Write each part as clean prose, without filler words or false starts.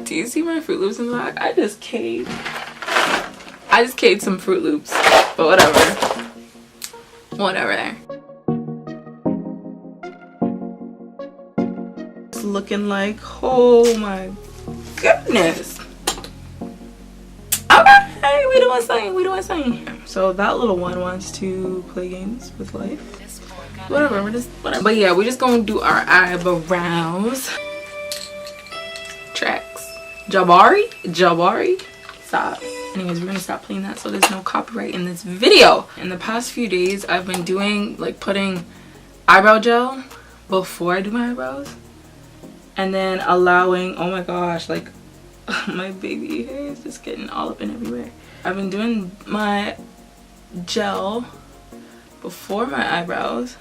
Do you see my Fruit Loops in the back? I just caved some Fruit Loops, but whatever. Whatever there. It's looking like, oh my goodness. Okay, we doing something. So that little one wants to play games with life. Whatever, whatever. But yeah, we're just gonna do our eyebrows. Tracks. Jabari. Stop. Anyways, we're gonna stop playing that so there's no copyright in this video. In the past few days, I've been doing like putting eyebrow gel before I do my eyebrows, and then allowing, oh my gosh, like my baby hair is just getting all up and everywhere. I've been doing my gel before my eyebrows,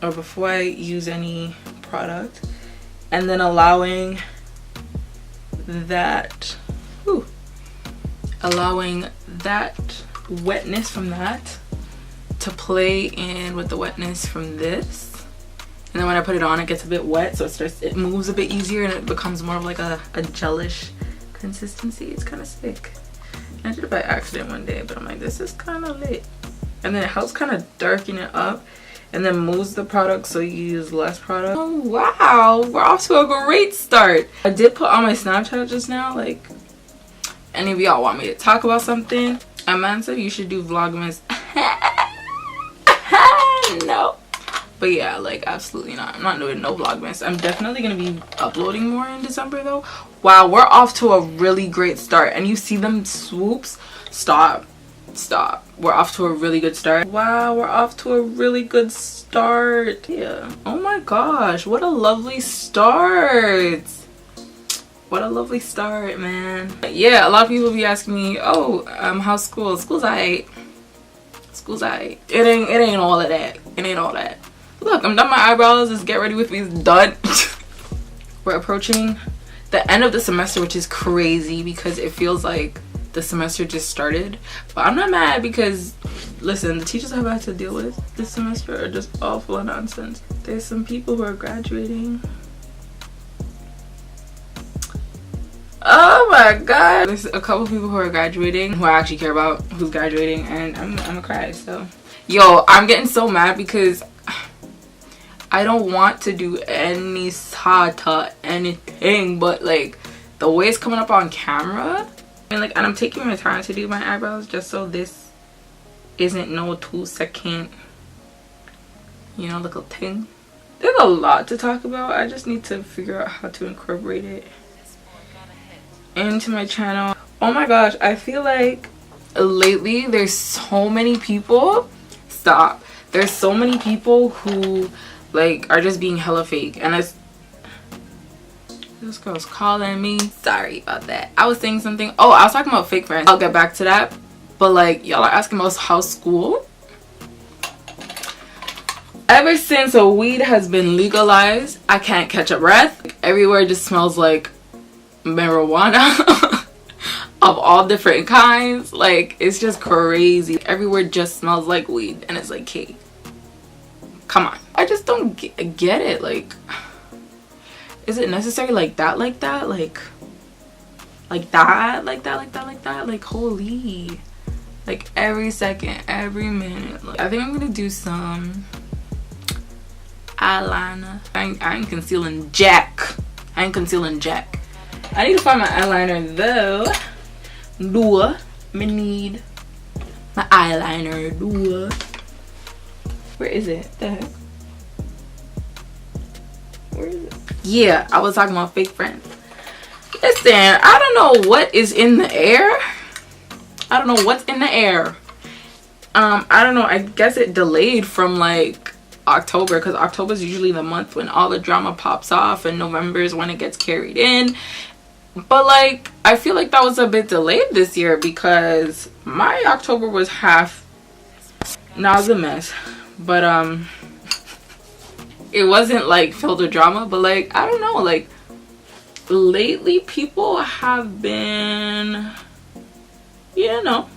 or before I use any product, and then allowing that wetness from that to play in with the wetness from this. And then when I put it on, it gets a bit wet, so it moves a bit easier and it becomes more of like a gelish consistency. It's kind of sick. I did it by accident one day, but I'm like, this is kind of lit. And then it helps kind of darken it up, and then moves the product so you use less product. Oh wow, we're off to a great start. I did put on my Snapchat just now, like, any of y'all want me to talk about something? Amanda, you should do Vlogmas. No. But yeah, like, absolutely not. I'm not doing no Vlogmas. I'm definitely gonna be uploading more in December though. Wow, we're off to a really great start. And you see them swoops? Stop. We're off to a really good start. Wow, we're off to a really good start. Yeah. Oh my gosh, what a lovely start. What a lovely start, man. Yeah, a lot of people be asking me, oh, how's school? School's alright. It ain't all of that. It ain't all that. Look, I'm done my eyebrows. Let's get ready with me. It's done. We're approaching the end of the semester, which is crazy because it feels like the semester just started. But I'm not mad because, listen, the teachers I've had to deal with this semester are just all full of nonsense. There's some people who are graduating. Oh my god, there's a couple people who are graduating who I actually care about who's graduating, and I'm gonna cry. So yo, I'm getting so mad because I don't want to do any sata anything, but like the way it's coming up on camera, and I'm taking my time to do my eyebrows just so this isn't no 2-second, you know, little thing. There's a lot to talk about. I just need to figure out how to incorporate it into my channel. Oh my gosh, I feel like lately there's so many people, there's so many people who like are just being hella fake, and this girl's calling me. Sorry about that. I was saying something. Oh, I was talking about fake friends. I'll get back to that. But like, y'all are asking about how's school. Ever since weed has been legalized, I can't catch a breath. Like, everywhere just smells like marijuana of all different kinds. Like, it's just crazy. Everywhere just smells like weed, and it's like, hey, come on. I just don't get it. Like, is it necessary like that, like that, like holy, like every second, every minute. Like, I think I'm gonna do some eyeliner. I ain't concealing jack. I need to find my eyeliner though. Me need my eyeliner. Where is it? The heck? Where is it? Yeah, I was talking about fake friends. Listen, I don't know what is in the air. I don't know what's in the air. I don't know. I guess it delayed from like October, because October is usually the month when all the drama pops off, and November is when it gets carried in. But like, I feel like that was a bit delayed this year because my October was half. Now it's a mess, but it wasn't like filled with drama. But like, I don't know, like lately people have been, you know,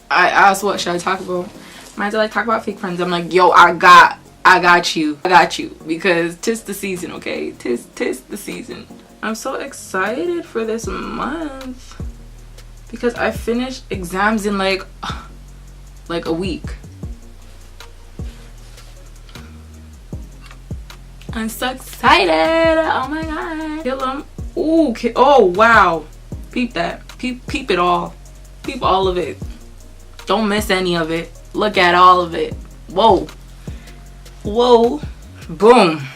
I asked, what should I talk about? Might as well like talk about fake friends. I'm like, yo, I got I got you. I got you. Because 'tis the season, okay? Tis the season. I'm so excited for this month. Because I finished exams in like a week. I'm so excited. Oh my god. Kill them. Ooh, oh wow. Peep that. Peep it all. Peep all of it. Don't miss any of it. Look at all of it. Whoa. Whoa. Boom.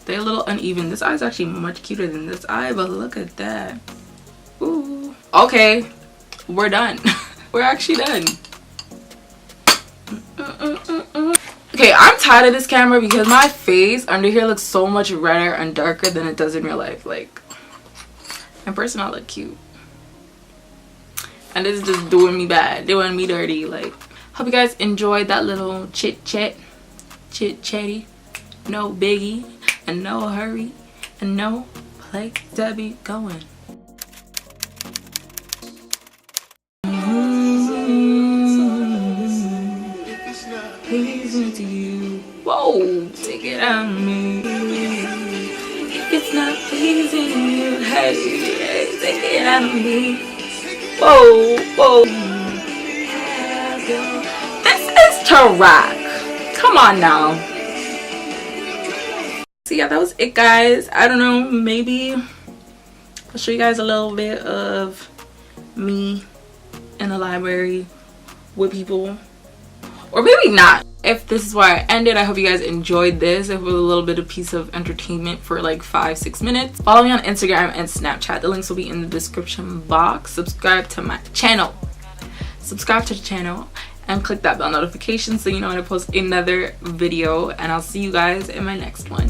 They're a little uneven. This eye is actually much cuter than this eye, but look at that. Ooh. Okay. We're done. We're actually done. Okay, I'm tired of this camera because my face under here looks so much redder and darker than it does in real life. Like, in person I look cute. And this is just doing me bad, doing me dirty. Like, hope you guys enjoyed that little chit chatty. No biggie and no hurry and no place to be going. Pleasing to you. Whoa, take it on me. It's not pleasing you. Hey, take it on me. Whoa, whoa. This is to rock. Come on now. So yeah, that was it, guys. I don't know, maybe I'll show you guys a little bit of me in the library with people, or maybe not. If this is where I ended, I hope you guys enjoyed this. It was a little bit of piece of entertainment for like 5-6 minutes. Follow me on Instagram and Snapchat. The links will be in the description box. Subscribe to my channel. Subscribe to the channel and click that bell notification so you know when I post another video. And I'll see you guys in my next one.